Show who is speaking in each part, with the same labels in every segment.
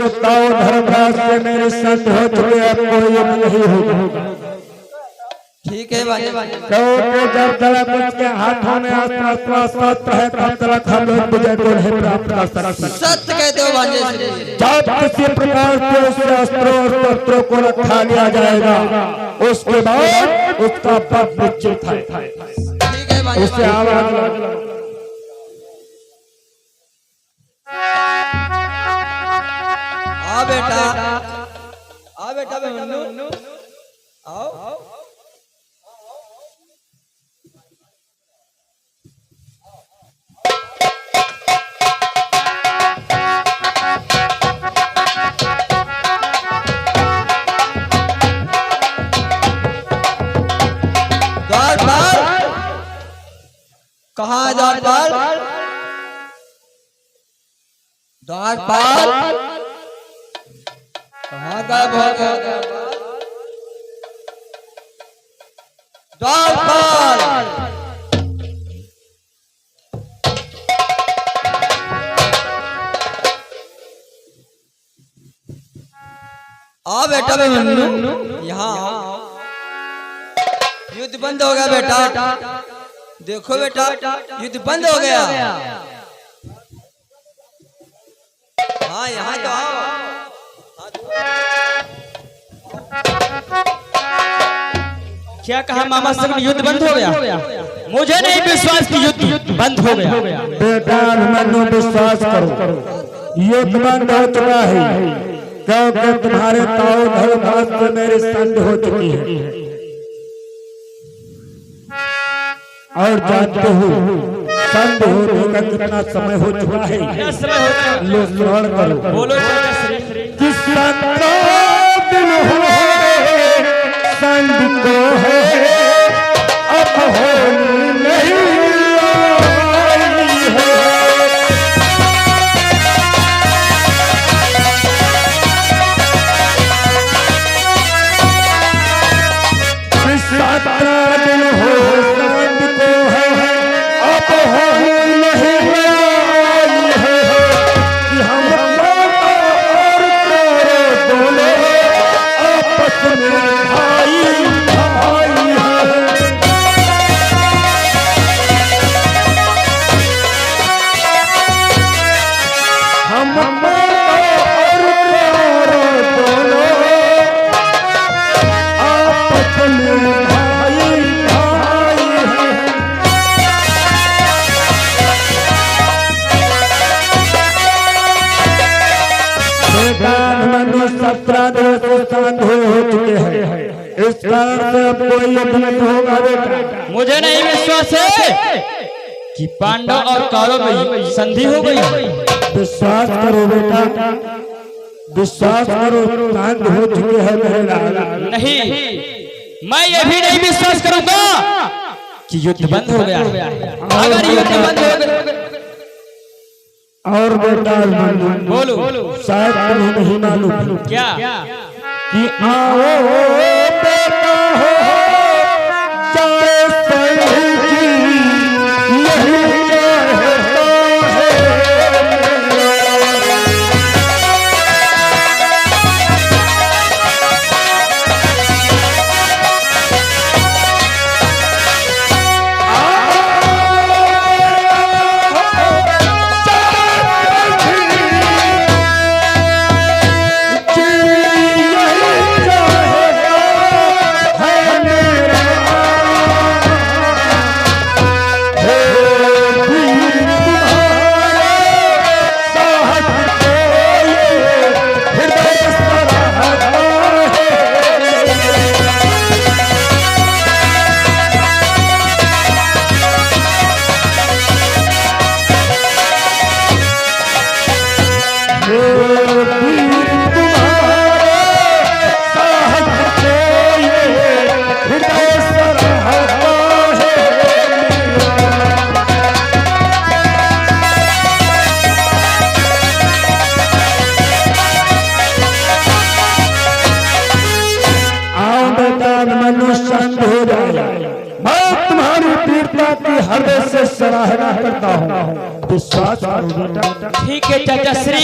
Speaker 1: उसके ताऊ धर्मराज से मेरे संग हो चुके, अब कोई अब नहीं होगा।
Speaker 2: ठीक है बाजे
Speaker 1: क्योंकि जब तलक उसके हाथों में अस्त्र सत्य है तब तलक हम लोग विजय को नहीं प्राप्त कर सकते।
Speaker 2: सत्य कहते हो बाजे श्री।
Speaker 1: जब किसी प्रकार से उससे अस्त्रों और शस्त्रों को रखा लिया जाएगा उसके बाद उसका पद निश्चित है।
Speaker 2: ठीक है बाजे
Speaker 1: उससे आवाज
Speaker 2: आ बेटा मन्नू आओ। कहाँ है द्वारपाल? द्वारपाल कहाँ गायब हो गया? द्वारपाल आ बेटा मन्नू यहाँ युद्ध बंद हो गया बेटा। देखो बेटा युद्ध बंद हो गया। हाँ यहाँ तो आओ।
Speaker 3: क्या कहा मामा सब युद्ध बंद हो गया? मुझे नहीं विश्वास कि युद्ध बंद हो गया।
Speaker 1: बेटा मनु विश्वास करो, युद्ध बंद हो चुका है क्योंकि तुम्हारे ताऊ धर्मराज से मेरी संधि हो चुकी है। और जानते हो संधि होने का कितना समय हो चुका है? लो स्मरण करो।
Speaker 3: बोलो
Speaker 1: किस दिन हो संधि को है अब होनी नहीं आई है। किस दिन हो संधि को है अब होनी नहीं आई है कि हम और दोनों आपस में भाई भाई है। हम और दोनों आपस में भाई भाई है। बेगान मनु 17 दिवस संग हो चुके हैं। इस कारण से अब कोई युद्ध नहीं होगा बेटा।
Speaker 3: मुझे नहीं विश्वास है कि पांडव और कौरव में संधि हो गई।
Speaker 1: विश्वास करो बेटा, विश्वास करो, संग हो चुके हैं मेरे लाल।
Speaker 3: नहीं, मैं ये भी नहीं विश्वास करूंगा कि युद्ध बंद हो गया। अगर युद्ध बंद हो गया
Speaker 1: और बेटा
Speaker 3: बोलो
Speaker 1: शायद तुम्हें नहीं मालूम
Speaker 3: क्या
Speaker 1: कि आओ बेटा हो जाए संधि की यही चाहता है। हृदय से सराहना करता हूँ। विश्वास करो बेटा।
Speaker 3: ठीक है चाचा श्री,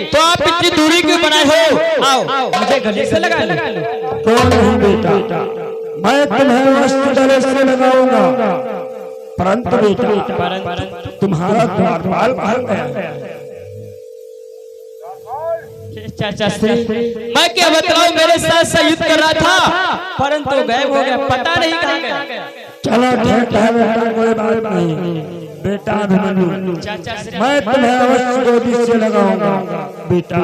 Speaker 3: तो आप इतनी दूरी क्यों बना बनाए हो, आओ मुझे गले से लगा लो।
Speaker 1: तो नहीं बेटा, मैं तुम्हें वस्त्र गले से लगाऊंगा, परंतु बेटा तुम्हारा द्वारपाल बाहर गया।
Speaker 3: चाचा श्री, मैं क्या बतलाऊं, मेरे साथ से युद्ध कर रहा था परंतु गायब हो गया, पता नहीं कहाँ गया।
Speaker 1: चलो ठीक है बेटा, कोई बात नहीं बेटा अभिमन्यु, मैं तुम्हें अवश्य गोदी से लगाऊंगा बेटा।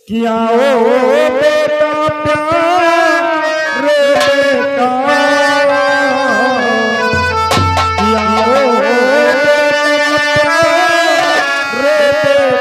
Speaker 1: किया ओ बेटा प्यार रे बेटा, किया ओ बेटा रे बेटा,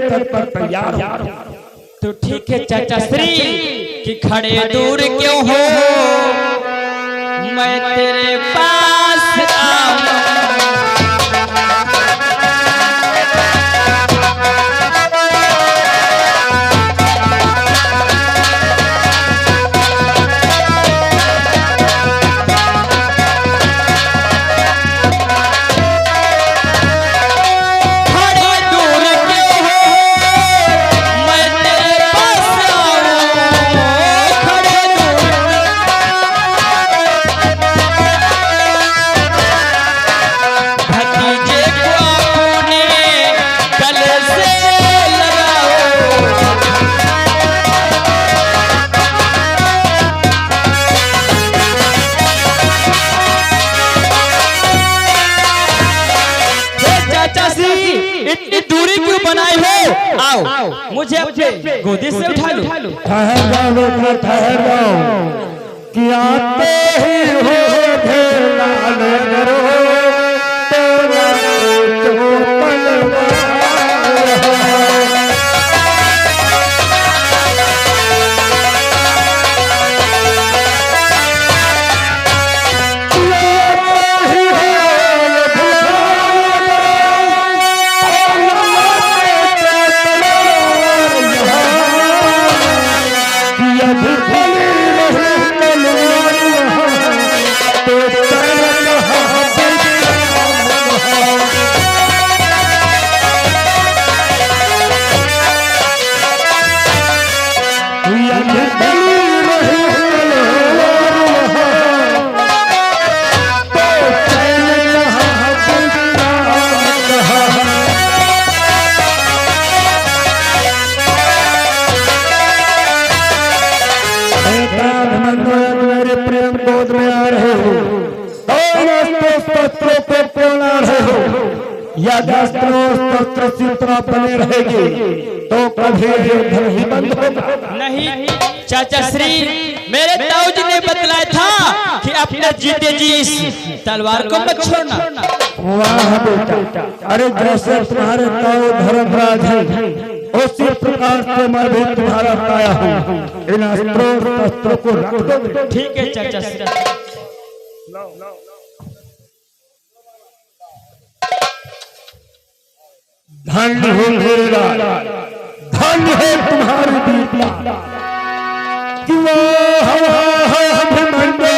Speaker 1: प्रेम पर तैयार हो।
Speaker 3: तो ठीक है चाचा श्री कि खड़े दूर क्यों हो, मैं तेरे पास आऊं। इतनी दूरी क्यों बनाई हो, आओ मुझे अपने गोदी से उठा लो।
Speaker 1: ठहर जाओ बेटा, ठहर जाओ कि आते ही हो लाल करो मेरे प्रेम गोद में आ रहे हो, शस्त्रों को क्यों ला रहे हो? यदि शस्त्र इसी तरह बने रहेगी तो कभी युद्ध नहीं बंद होगा।
Speaker 3: नहीं चाचा श्री, मेरे ताऊजी ने बतलाया था कि अपने जीते जी इस तलवार को मत छोड़ना।
Speaker 1: वाह बेटा, अरे जैसे तुम्हारे ताऊ धर्मराज हैं उसी प्रकार से मैं भी तुम्हारा पाया हूँ। इन शस्त्रों को रख दो।
Speaker 3: ठीक है चाचा श्री।
Speaker 1: धन्य हो मेरा, धन्य है तुम्हारी दीपला कि वो हवा है अभिमन्यु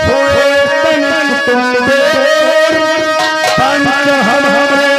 Speaker 1: होए तनिक तुम देर पंच हमारे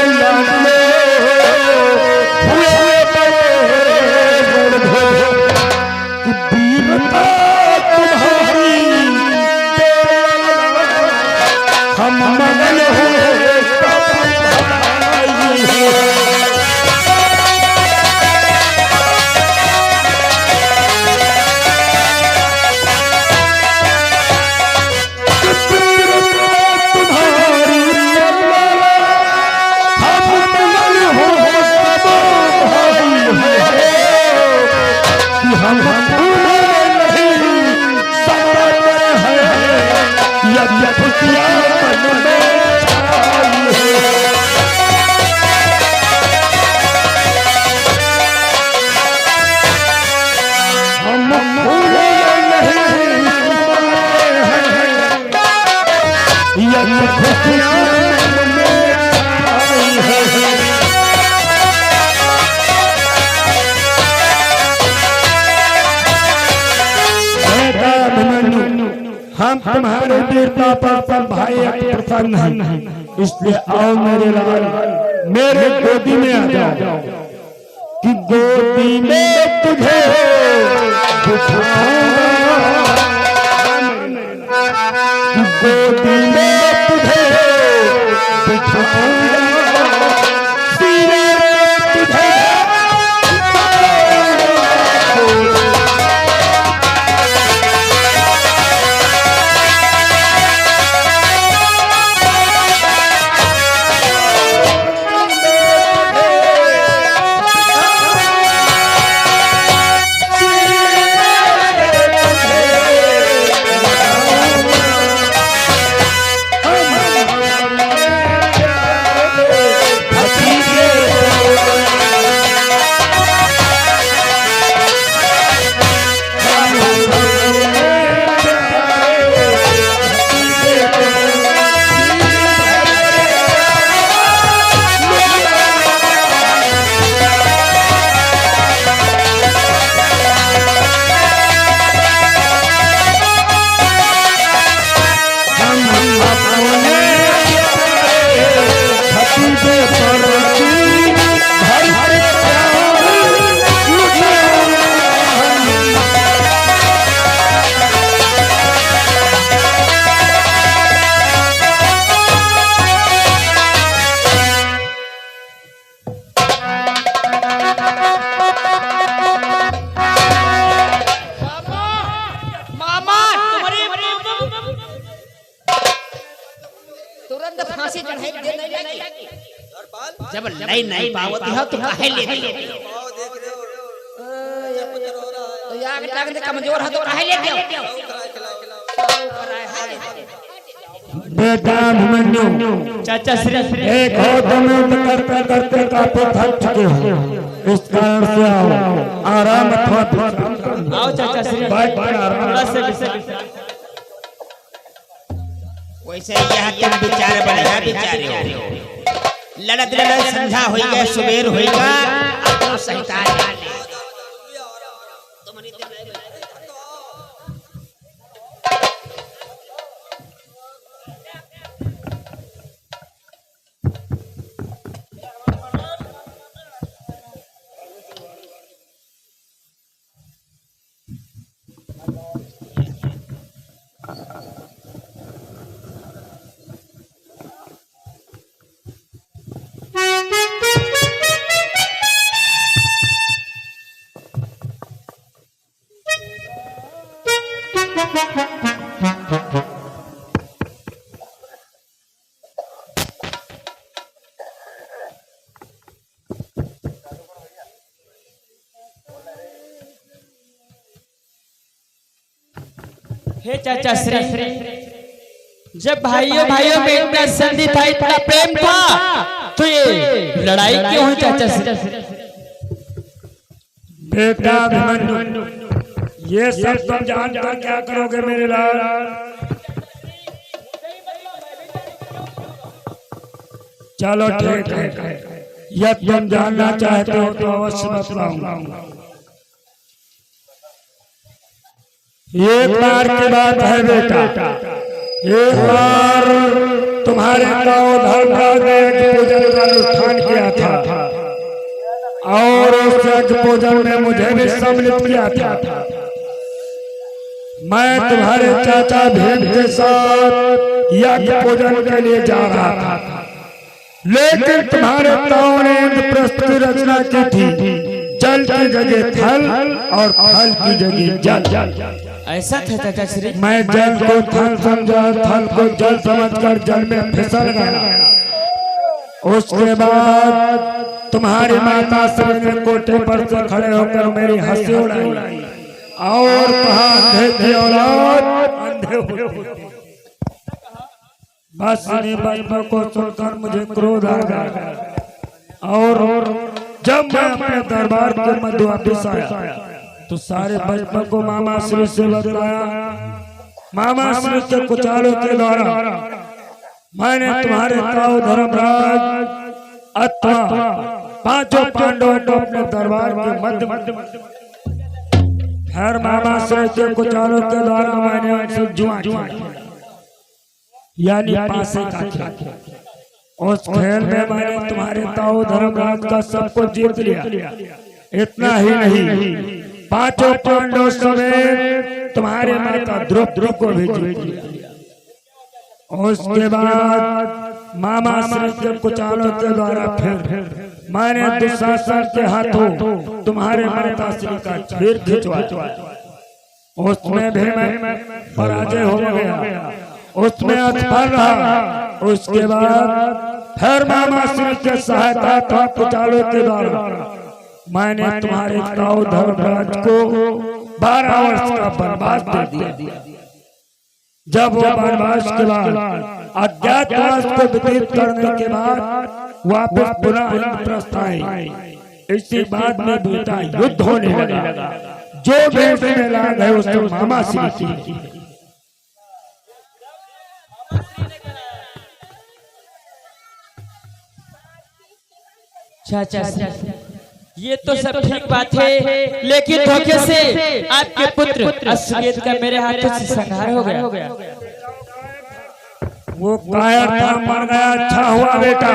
Speaker 1: हम तुम्हारे वीरता पर भाई प्रसन्न हैं, इसलिए आओ मेरे लाल, मेरे गोदी में आ जाओ कि गोदी में तुझे बिठाऊंगा, गोदी में तुझे बिठाऊंगा, सीने में तुझे
Speaker 4: तुरंत फांसी चढ़ाई दे नहीं लगी। जब नहीं नहीं पावती हो तो काहे ले दी? तो यार टांग कमजोर है तो काहे ले दियो?
Speaker 1: बेटा अभिमन्यु,
Speaker 3: चाचा श्री
Speaker 1: एक हो तुम करते करते काफी थक चुके हो, इस कारण से आओ, आराम अथवा
Speaker 3: आओ चाचा श्री,
Speaker 1: बैठ कर आराम
Speaker 4: वैसे यह तुम विचार बढ़िया विचारे हो, लड़त लड़त संध्या होइगा, सुबेर होइगा, अपनो सहकार डाले
Speaker 3: हे चाचा श्री, जब भाइयों भाइयों में इतना संधि था, इतना प्रेम था, तो ये लड़ाई क्यों है चाचा श्री?
Speaker 1: बेटा अभिमन्यु, ये सब तुम जान कर क्या करोगे मेरे लाल? चलो ठीक है, यह तुम जानना चाहते हो तो अवश्य बताऊंगा। एक बार की बात है बेटा, एक बार तुम्हारे गांव धर्मराज ने यज्ञ पूजन का अनुष्ठान किया था और उस यज्ञ पूजन में मुझे भी सम्मिलित किया था। मैं तुम्हारे चाचा भीम के साथ यज्ञ पूजन के लिए जा रहा था, लेकिन तुम्हारे ताऊ ने इंद्रप्रस्थ की रचना की थी, जल की जगह थल और थल की जगह जल।
Speaker 3: ऐसा था चाचा श्री?
Speaker 1: मैं जल को थल समझा, थल को जल समझकर जल में फिसल गया। उसके बाद तुम्हारी माता श्री ने कोठे पर से खड़े होकर मेरी हंसी उड़ाई और कहा, अंधे की औलाद अंधे हो। बस इन्हीं बातों को सुनकर मुझे क्रोध आ गया और जब मैं अपने दरबार के मध्य वापिस आया तो सारे बचपन को मामा श्री से बताया। मामा श्री से कुचालों के द्वारा मैंने तुम्हारे ताऊ धर्मराज अथवा पांचों पांडवों को अपने दरबार के मध्य हर मामा श्री के कुचालों के द्वारा मैंने उनसे जुआ किया, यानी पासे का खेल। उस खेल में मैंने तुम्हारे ताऊ धर्मराज का सबको जीत लिया। इतना ही नहीं, पांचों पांडव समेत तुम्हारे माता द्रौपदी को भी जीत लिया। उसके बाद मामा श्री के कुचालों के द्वारा फिर मैंने दुशासन के हाथों तुम्हारे माता श्री का सिर खिंचवाया। उसमें भी मैं पराजय हो गया, उसमें असफल रहा। उसके बाद फिर मामा श्री के सहायता था कुचालों के द्वारा मैंने तुम्हारे ताऊ धर्मराज को 12 वर्ष का वनवास दे दिया। जब वो वनवास के बाद अज्ञातवास को व्यतीत करने के बाद वापस पुनः इंद्रप्रस्थ आए। इसी बात में बेटा युद्ध होने लगा। जो भेष में लाग है उसको मामा श्री की।
Speaker 3: चाचा श्री, ये तो सब ठीक बात है, लेकिन धोखे से आपके पुत्र अश्वमेध का मेरे हाथों से संहार हो गया।
Speaker 1: वो कायर था, मर गया, अच्छा हुआ बेटा।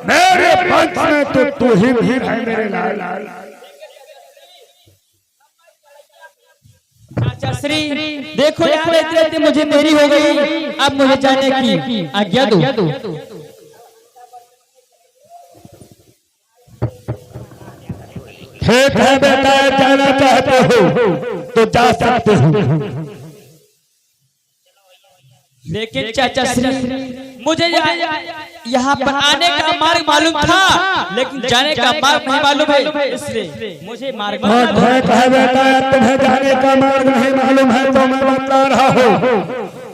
Speaker 1: मेरे वंश में तो तू ही है मेरे लाल।
Speaker 3: चाचा श्री देखो, यहाँ रहते रहते मुझे देरी हो गई, अब मुझे जाने की आज्ञा दो।
Speaker 1: ठीक है बेटा, जाना चाहते हो तो जा सकते हो,
Speaker 3: लेकिन चाचा श्री मुझे यहाँ पर आने का मार्ग मालूम था, लेकिन जाने का मार्ग नहीं मालूम है, इसलिए मुझे मार्ग
Speaker 1: ठीक है बेटा, तुम्हें जाने का मार्ग नहीं मालूम है तो मैं बता रहा हूँ।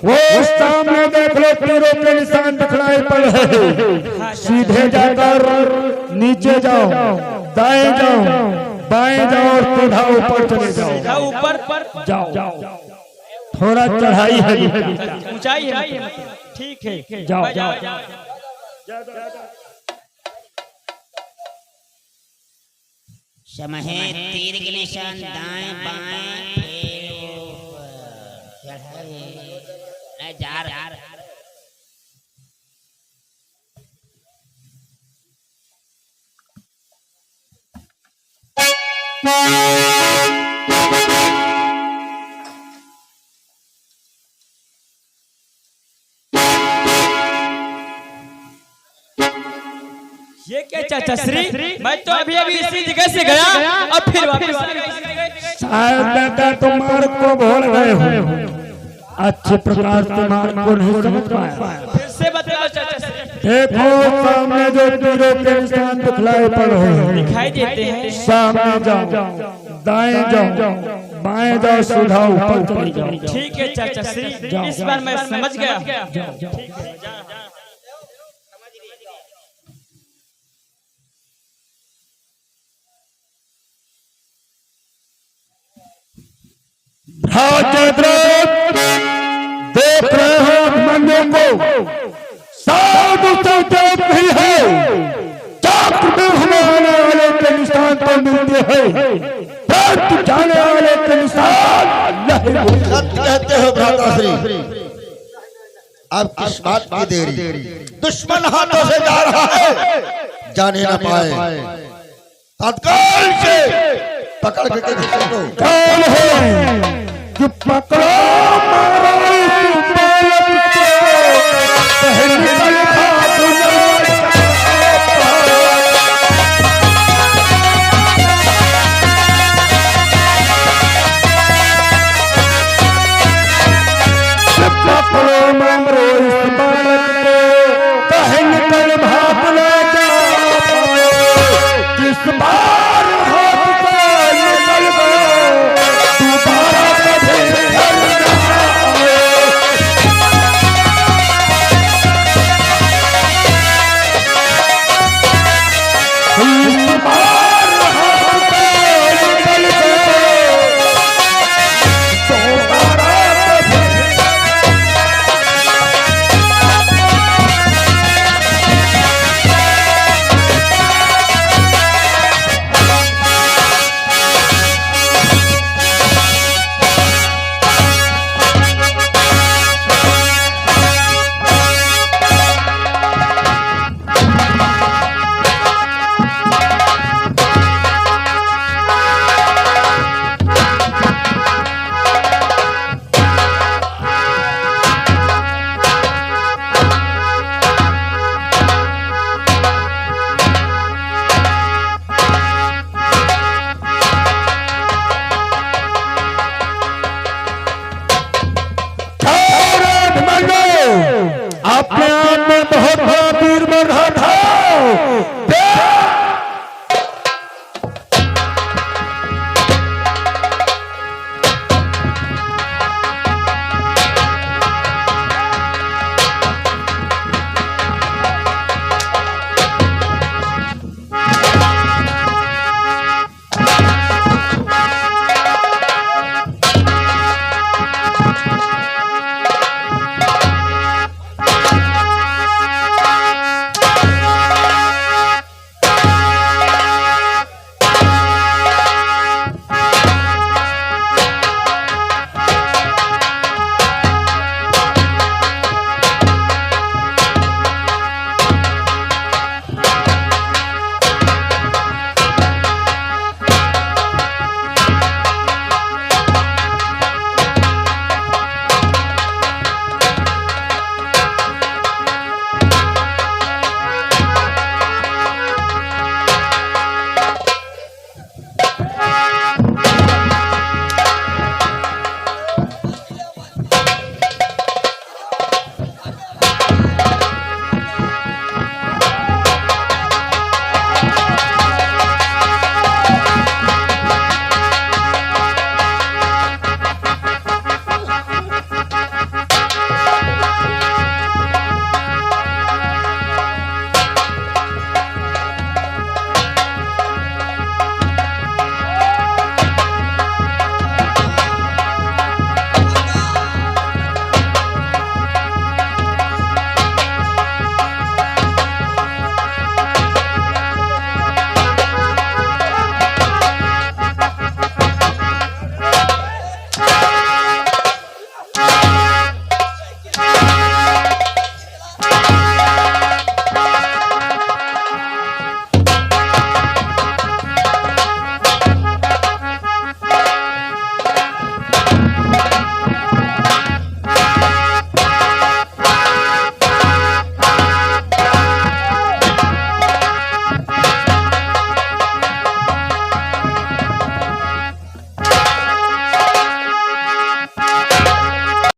Speaker 1: वो सामने देख लो, तीरों के निशान दिखलाई पड़ रहे हैं। सीधे जाकर नीचे जाओ, दाएं जाओ, बाएं जाओ और सीधा ऊपर चले जाओ।
Speaker 3: ऊपर
Speaker 1: जाओ, थोड़ा चढ़ाई है,
Speaker 3: ऊंचाई है, ठीक है,
Speaker 1: जाओ।
Speaker 4: समय तीर के निशान दाएं बाएं फिर ऊपर चढ़ाई जा रहा।
Speaker 3: ये क्या चाचा श्री, मैं तो अभी इसी जगह से गया और फिर वापस आ गया।
Speaker 1: शायद बेटा तुम मार्ग को भूल गए हो, अच्छे प्रकार से मार्ग को नहीं समझ पाया।
Speaker 3: फिर से बताओ चाचा श्री।
Speaker 1: देखो सामने जो तीरों के निशान दिखलाई पड़ रहे हैं,
Speaker 3: दिखाई देते हैं।
Speaker 1: सामने जाओ, दाएं जाओ, बाएं जाओ, सीधा ऊपर चले जाओ।
Speaker 3: ठीक है चाचा श्री, इस बार मैं समझ गया। देख रहे हो अभिमन्यु को, साधु संकेत भी है, चक्र में हमें आने वाले के निशान तो मिलते हैं, परंतु जाने वाले के निशान नहीं।
Speaker 5: सत्य कहते हो भ्राताश्री, अब किस बात की देरी? दुश्मन हाथों से जा रहा है, जाने न पाए, तत्काल से पकड़ के दो।
Speaker 1: कौन है कि पकड़ो मारो इस बालक को, पहले हाथ पकड़ो मारो इस बालक को, पहले भाग ले जाओ। किस बार हाथ से निकल गए, दोबारा कभी घर न आए।